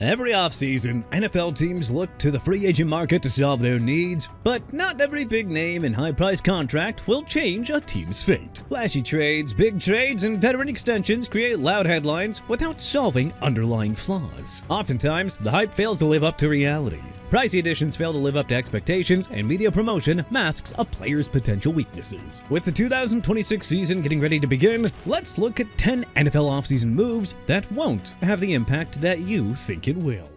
Every offseason, NFL teams look to the free agent market to solve their needs, but not every big name and high-priced contract will change a team's fate. Flashy trades, big trades, and veteran extensions create loud headlines without solving underlying flaws. Oftentimes, the hype fails to live up to reality. Pricey additions fail to live up to expectations, and media promotion masks a player's potential weaknesses. With the 2026 season getting ready to begin, let's look at 10 NFL offseason moves that won't have the impact that you think it will.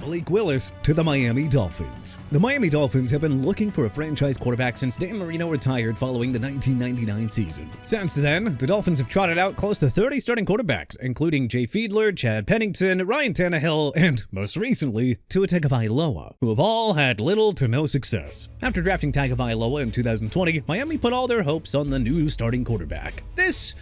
Malik Willis to the Miami Dolphins. The Miami Dolphins have been looking for a franchise quarterback since Dan Marino retired following the 1999 season. Since then, the Dolphins have trotted out close to 30 starting quarterbacks, including Jay Fiedler, Chad Pennington, Ryan Tannehill, and, most recently, Tua Tagovailoa, who have all had little to no success. After drafting Tagovailoa in 2020, Miami put all their hopes on the new starting quarterback. This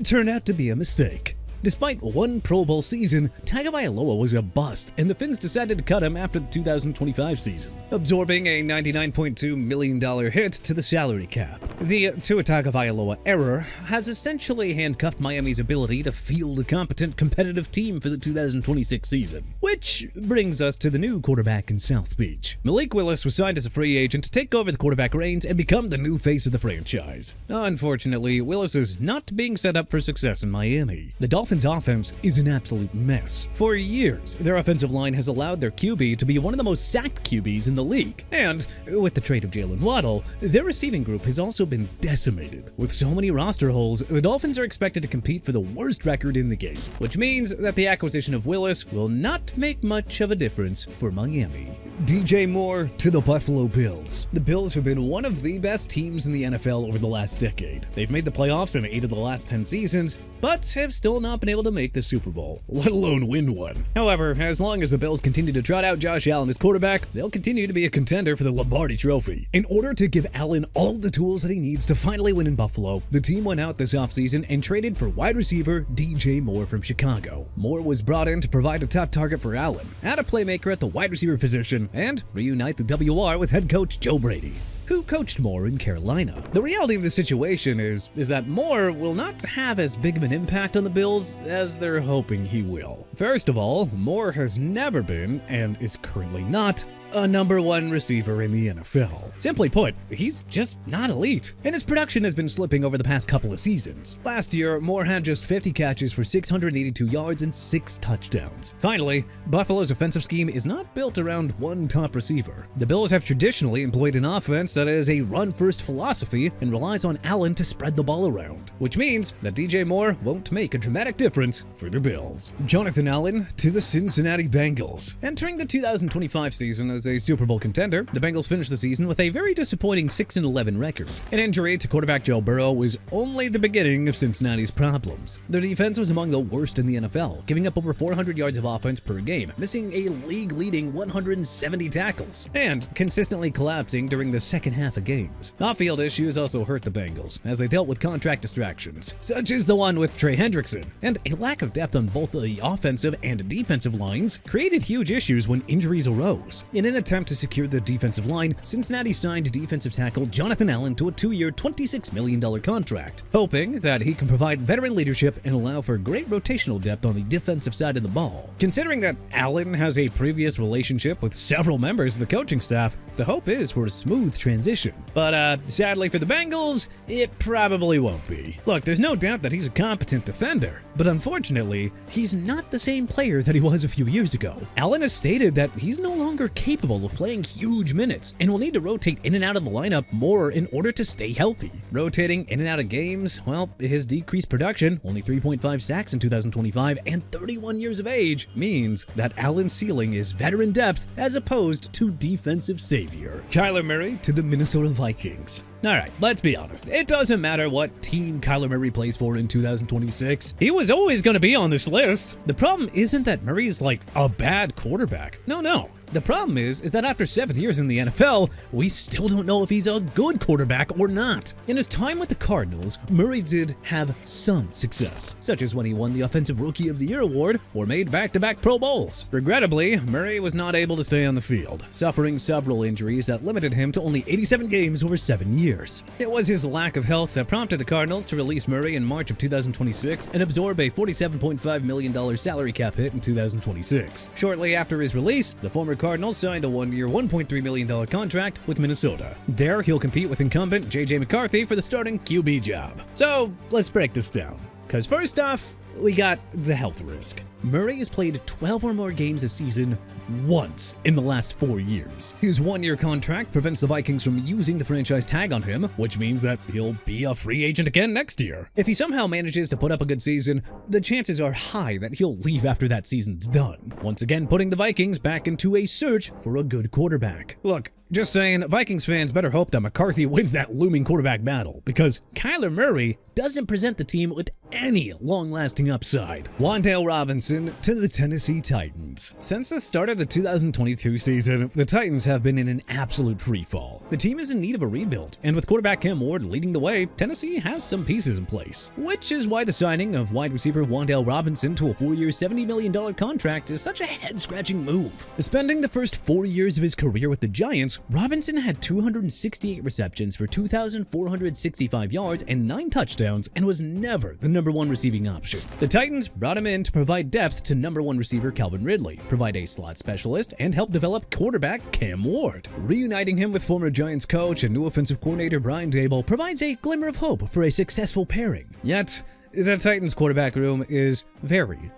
turned out to be a mistake. Despite one Pro Bowl season, Tagovailoa was a bust, and the Fins decided to cut him after the 2025 season, absorbing a $99.2 million hit to the salary cap. The Tua Tagovailoa error has essentially handcuffed Miami's ability to field a competent, competitive team for the 2026 season. Which brings us to the new quarterback in South Beach. Malik Willis was signed as a free agent to take over the quarterback reins and become the new face of the franchise. Unfortunately, Willis is not being set up for success in Miami. The Dolphins' offense is an absolute mess. For years, their offensive line has allowed their QB to be one of the most sacked QBs in the league. And with the trade of Jalen Waddle, their receiving group has also been decimated. With so many roster holes, the Dolphins are expected to compete for the worst record in the game, which means that the acquisition of Willis will not make much of a difference for Miami. DJ Moore to the Buffalo Bills. The Bills have been one of the best teams in the NFL over the last decade. They've made the playoffs in 8 of the last 10 seasons, but have still not been able to make the Super Bowl, let alone win one. However, as long as the Bills continue to trot out Josh Allen as quarterback, they'll continue to be a contender for the Lombardi Trophy. In order to give Allen all the tools that he needs to finally win in Buffalo, the team went out this offseason and traded for wide receiver DJ Moore from Chicago. Moore was brought in to provide a top target for Allen, add a playmaker at the wide receiver position, and reunite the WR with head coach Joe Brady, who coached Moore in Carolina. The reality of the situation is that Moore will not have as big of an impact on the Bills as they're hoping he will. First of all, Moore has never been, and is currently not, a number one receiver in the NFL. Simply put, he's just not elite, and his production has been slipping over the past couple of seasons. Last year, Moore had just 50 catches for 682 yards and 6 touchdowns. Finally, Buffalo's offensive scheme is not built around one top receiver. The Bills have traditionally employed an offense that is a run-first philosophy and relies on Allen to spread the ball around, which means that DJ Moore won't make a dramatic difference for the Bills. Jonathan Allen to the Cincinnati Bengals. Entering the 2025 season as a Super Bowl contender, the Bengals finished the season with a very disappointing 6-11 record. An injury to quarterback Joe Burrow was only the beginning of Cincinnati's problems. Their defense was among the worst in the NFL, giving up over 400 yards of offense per game, missing a league-leading 170 tackles, and consistently collapsing during the second half of games. Off-field issues also hurt the Bengals, as they dealt with contract distractions, such as the one with Trey Hendrickson, and a lack of depth on both the offensive and defensive lines created huge issues when injuries arose. In an attempt to secure the defensive line, Cincinnati signed defensive tackle Jonathan Allen to a 2-year, $26 million contract, hoping that he can provide veteran leadership and allow for great rotational depth on the defensive side of the ball. Considering that Allen has a previous relationship with several members of the coaching staff, the hope is for a smooth transition. But sadly for the Bengals, it probably won't be. Look, there's no doubt that he's a competent defender, but unfortunately, he's not the same player that he was a few years ago. Allen has stated that he's no longer capable of playing huge minutes and will need to rotate in and out of the lineup more in order to stay healthy. Rotating in and out of games, well, his decreased production, only 3.5 sacks in 2025 and 31 years of age, means that Allen's ceiling is veteran depth as opposed to defensive savior. Kyler Murray to the Minnesota Vikings. Alright, let's be honest. It doesn't matter what team Kyler Murray plays for in 2026. He was always going to be on this list. The problem isn't that Murray is like a bad quarterback. No. The problem is that after 7 years in the NFL, we still don't know if he's a good quarterback or not. In his time with the Cardinals, Murray did have some success, such as when he won the Offensive Rookie of the Year award or made back-to-back Pro Bowls. Regrettably, Murray was not able to stay on the field, suffering several injuries that limited him to only 87 games over 7 years. It was his lack of health that prompted the Cardinals to release Murray in March of 2026 and absorb a $47.5 million salary cap hit in 2026. Shortly after his release, the former Cardinals signed a one-year, $1.3 million contract with Minnesota. There, he'll compete with incumbent J.J. McCarthy for the starting QB job. So, let's break this down. Because first off, we got the health risk. Murray has played 12 or more games a season once in the last 4 years. His one-year contract prevents the Vikings from using the franchise tag on him, which means that he'll be a free agent again next year. If he somehow manages to put up a good season, the chances are high that he'll leave after that season's done, once again putting the Vikings back into a search for a good quarterback. Look, just saying, Vikings fans better hope that McCarthy wins that looming quarterback battle, because Kyler Murray doesn't present the team with any long-lasting upside. Wan'Dale Robinson to the Tennessee Titans. Since the start of the 2022 season, the Titans have been in an absolute freefall. The team is in need of a rebuild, and with quarterback Cam Ward leading the way, Tennessee has some pieces in place, which is why the signing of wide receiver Wan'Dale Robinson to a 4-year, $70 million contract is such a head-scratching move. Spending the first 4 years of his career with the Giants, Robinson had 268 receptions for 2,465 yards and 9 touchdowns and was never the number one receiving option. The Titans brought him in to provide depth to number one receiver Calvin Ridley, provide a slot specialist, and help develop quarterback Cam Ward. Reuniting him with former Giants coach and new offensive coordinator Brian Daboll provides a glimmer of hope for a successful pairing. Yet, the Titans quarterback room is very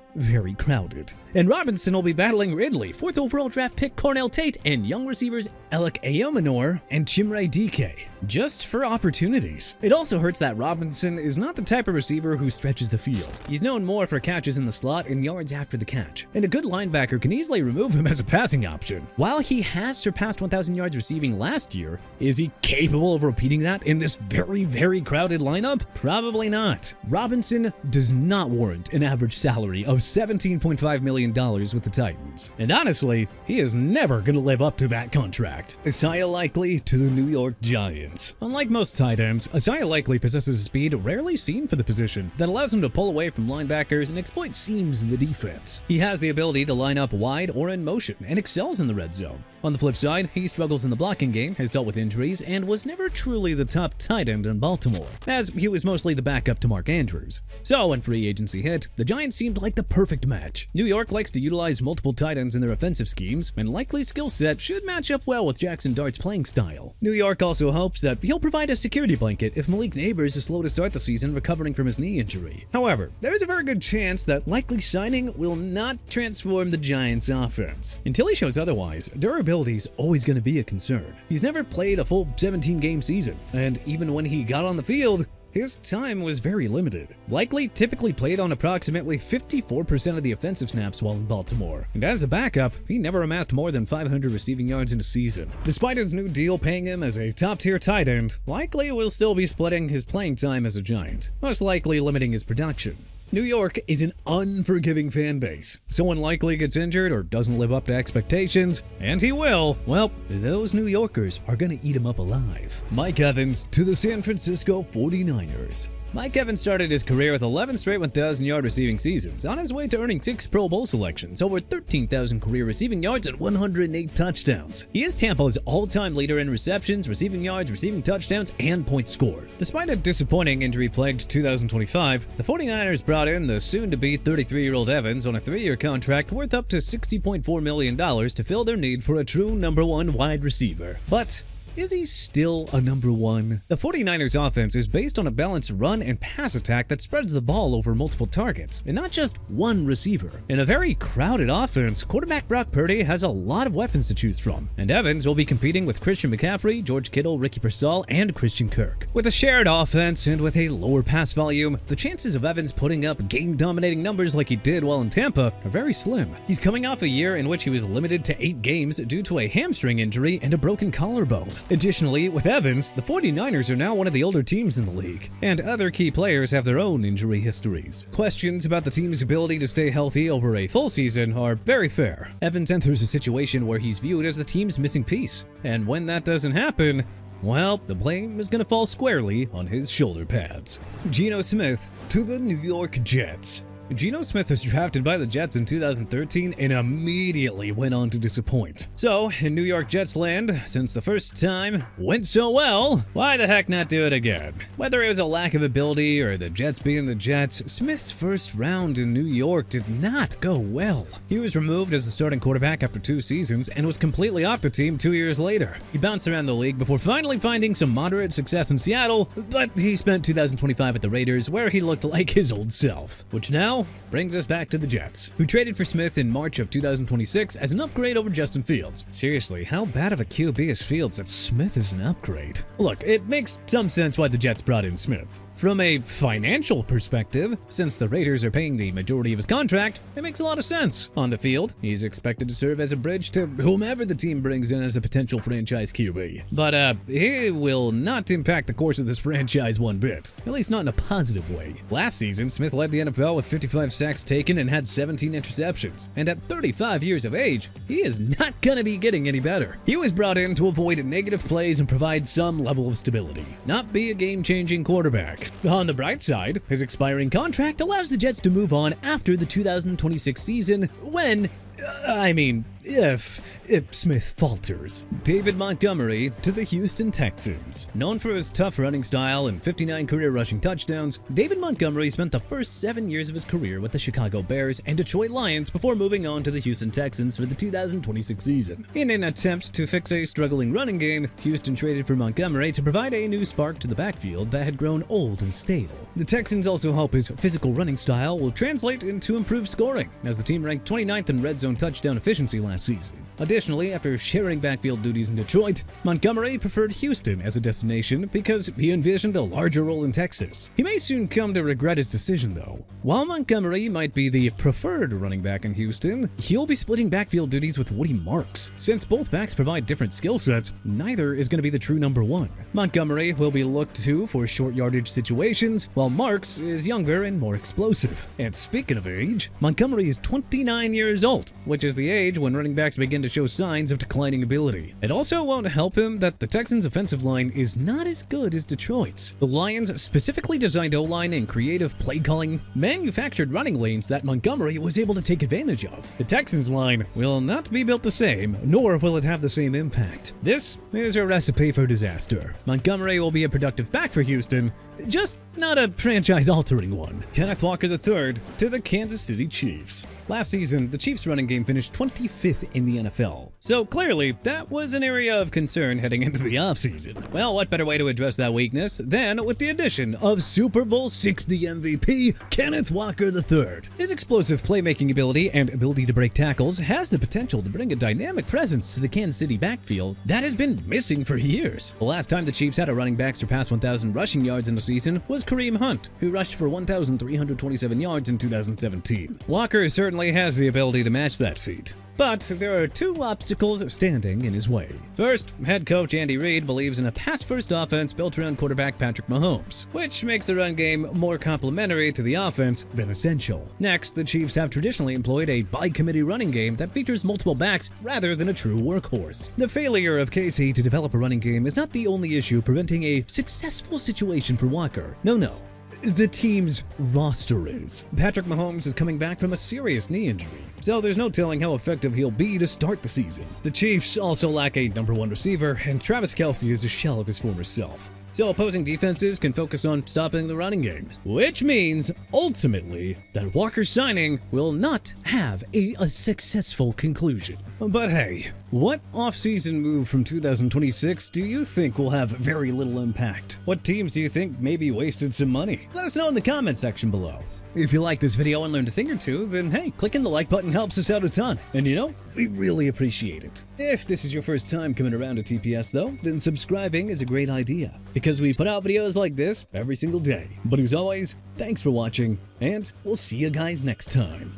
crowded. And Robinson will be battling Ridley, 4th overall draft pick Cornell Tate, and young receivers Alec Ayomanor and Chimere Dike, just for opportunities. It also hurts that Robinson is not the type of receiver who stretches the field. He's known more for catches in the slot and yards after the catch, and a good linebacker can easily remove him as a passing option. While he has surpassed 1,000 yards receiving last year, is he capable of repeating that in this very crowded lineup? Probably not. Robinson does not warrant an average salary of $17.5 million with the Titans. And honestly, he is never going to live up to that contract. Isaiah Likely to the New York Giants. Unlike most tight ends, Isaiah Likely possesses a speed rarely seen for the position that allows him to pull away from linebackers and exploit seams in the defense. He has the ability to line up wide or in motion and excels in the red zone. On the flip side, he struggles in the blocking game, has dealt with injuries, and was never truly the top tight end in Baltimore, as he was mostly the backup to Mark Andrews. So when free agency hit, the Giants seemed like the perfect match. New York likes to utilize multiple tight ends in their offensive schemes, and Likely's skill set should match up well with Jackson Dart's playing style. New York also hopes that he'll provide a security blanket if Malik Neighbors is slow to start the season recovering from his knee injury. However, there's a very good chance that Likely's signing will not transform the Giants' offense. Until he shows otherwise, durability is always going to be a concern. He's never played a full 17-game season, and even when he got on the field, his time was very limited. Likely typically played on approximately 54% of the offensive snaps while in Baltimore, and as a backup, he never amassed more than 500 receiving yards in a season. Despite his new deal paying him as a top-tier tight end, Likely will still be splitting his playing time as a Giant, most likely limiting his production. New York is an unforgiving fan base. So when Likely gets injured or doesn't live up to expectations, and he will, well, those New Yorkers are gonna eat him up alive. Mike Evans to the San Francisco 49ers. Mike Evans started his career with 11 straight 1,000-yard receiving seasons, on his way to earning 6 Pro Bowl selections, over 13,000 career receiving yards, and 108 touchdowns. He is Tampa's all-time leader in receptions, receiving yards, receiving touchdowns, and points scored. Despite a disappointing injury-plagued 2025, the 49ers brought in the soon-to-be 33-year-old Evans on a 3-year contract worth up to $60.4 million to fill their need for a true number one wide receiver. But is he still a number one? The 49ers offense is based on a balanced run and pass attack that spreads the ball over multiple targets, and not just one receiver. In a very crowded offense, quarterback Brock Purdy has a lot of weapons to choose from, and Evans will be competing with Christian McCaffrey, George Kittle, Ricky Pearsall, and Christian Kirk. With a shared offense and with a lower pass volume, the chances of Evans putting up game-dominating numbers like he did while in Tampa are very slim. He's coming off a year in which he was limited to 8 games due to a hamstring injury and a broken collarbone. Additionally, with Evans, the 49ers are now one of the older teams in the league, and other key players have their own injury histories. Questions about the team's ability to stay healthy over a full season are very fair. Evans enters a situation where he's viewed as the team's missing piece, and when that doesn't happen, well, the blame is going to fall squarely on his shoulder pads. Gino Smith to the New York Jets. Gino Smith was drafted by the Jets in 2013 and immediately went on to disappoint. So, in New York Jets land, since the first time went so well, why the heck not do it again? Whether it was a lack of ability or the Jets being the Jets, Smith's first round in New York did not go well. He was removed as the starting quarterback after 2 seasons and was completely off the team 2 years later. He bounced around the league before finally finding some moderate success in Seattle, but he spent 2025 at the Raiders where he looked like his old self, which now brings us back to the Jets, who traded for Smith in March of 2026 as an upgrade over Justin Fields. Seriously, how bad of a QB is Fields that Smith is an upgrade? Look, it makes some sense why the Jets brought in Smith. From a financial perspective, since the Raiders are paying the majority of his contract, it makes a lot of sense. On the field, he's expected to serve as a bridge to whomever the team brings in as a potential franchise QB. But he will not impact the course of this franchise one bit, at least not in a positive way. Last season, Smith led the NFL with 55 sacks taken and had 17 interceptions. And at 35 years of age, he is not gonna be getting any better. He was brought in to avoid negative plays and provide some level of stability, not be a game-changing quarterback. On the bright side, his expiring contract allows the Jets to move on after the 2026 season when, if Smith falters. David Montgomery to the Houston Texans. Known for his tough running style and 59 career rushing touchdowns, David Montgomery spent the first 7 years of his career with the Chicago Bears and Detroit Lions before moving on to the Houston Texans for the 2026 season. In an attempt to fix a struggling running game, Houston traded for Montgomery to provide a new spark to the backfield that had grown old and stale. The Texans also hope his physical running style will translate into improved scoring, as the team ranked 29th in red zone touchdown efficiency last season. Additionally, after sharing backfield duties in Detroit, Montgomery preferred Houston as a destination because he envisioned a larger role in Texas. He may soon come to regret his decision, though. While Montgomery might be the preferred running back in Houston, he'll be splitting backfield duties with Woody Marks. Since both backs provide different skill sets, neither is going to be the true number one. Montgomery will be looked to for short yardage situations, while Marks is younger and more explosive. And speaking of age, Montgomery is 29 years old, which is the age when running backs begin to show signs of declining ability. It also won't help him that the Texans' offensive line is not as good as Detroit's. The Lions specifically designed O-line and creative play calling manufactured running lanes that Montgomery was able to take advantage of. The Texans' line will not be built the same, nor will it have the same impact. This is a recipe for disaster. Montgomery will be a productive back for Houston, just not a franchise-altering one. Kenneth Walker III to the Kansas City Chiefs. Last season, the Chiefs' running game finished 25th in the NFL. So clearly, that was an area of concern heading into the offseason. Well, what better way to address that weakness than with the addition of Super Bowl 60 MVP Kenneth Walker III. His explosive playmaking ability and ability to break tackles has the potential to bring a dynamic presence to the Kansas City backfield that has been missing for years. The last time the Chiefs had a running back surpass 1,000 rushing yards in a season was Kareem Hunt, who rushed for 1,327 yards in 2017. Walker certainly has the ability to match that feat. But there are 2 obstacles standing in his way. First, head coach Andy Reid believes in a pass-first offense built around quarterback Patrick Mahomes, which makes the run game more complementary to the offense than essential. Next, the Chiefs have traditionally employed a by-committee running game that features multiple backs rather than a true workhorse. The failure of KC to develop a running game is not the only issue preventing a successful situation for Walker. No. The team's roster is. Patrick Mahomes is coming back from a serious knee injury, so there's no telling how effective he'll be to start the season. The Chiefs also lack a number 1 receiver, and Travis Kelce is a shell of his former self. So opposing defenses can focus on stopping the running game, which means, ultimately, that Walker's signing will not have a successful conclusion. But hey, what offseason move from 2026 do you think will have very little impact? What teams do you think maybe wasted some money? Let us know in the comment section below. If you like this video and learned a thing or two, then hey, clicking the like button helps us out a ton. And you know, we really appreciate it. If this is your first time coming around to TPS though, then subscribing is a great idea, because we put out videos like this every single day. But as always, thanks for watching, and we'll see you guys next time.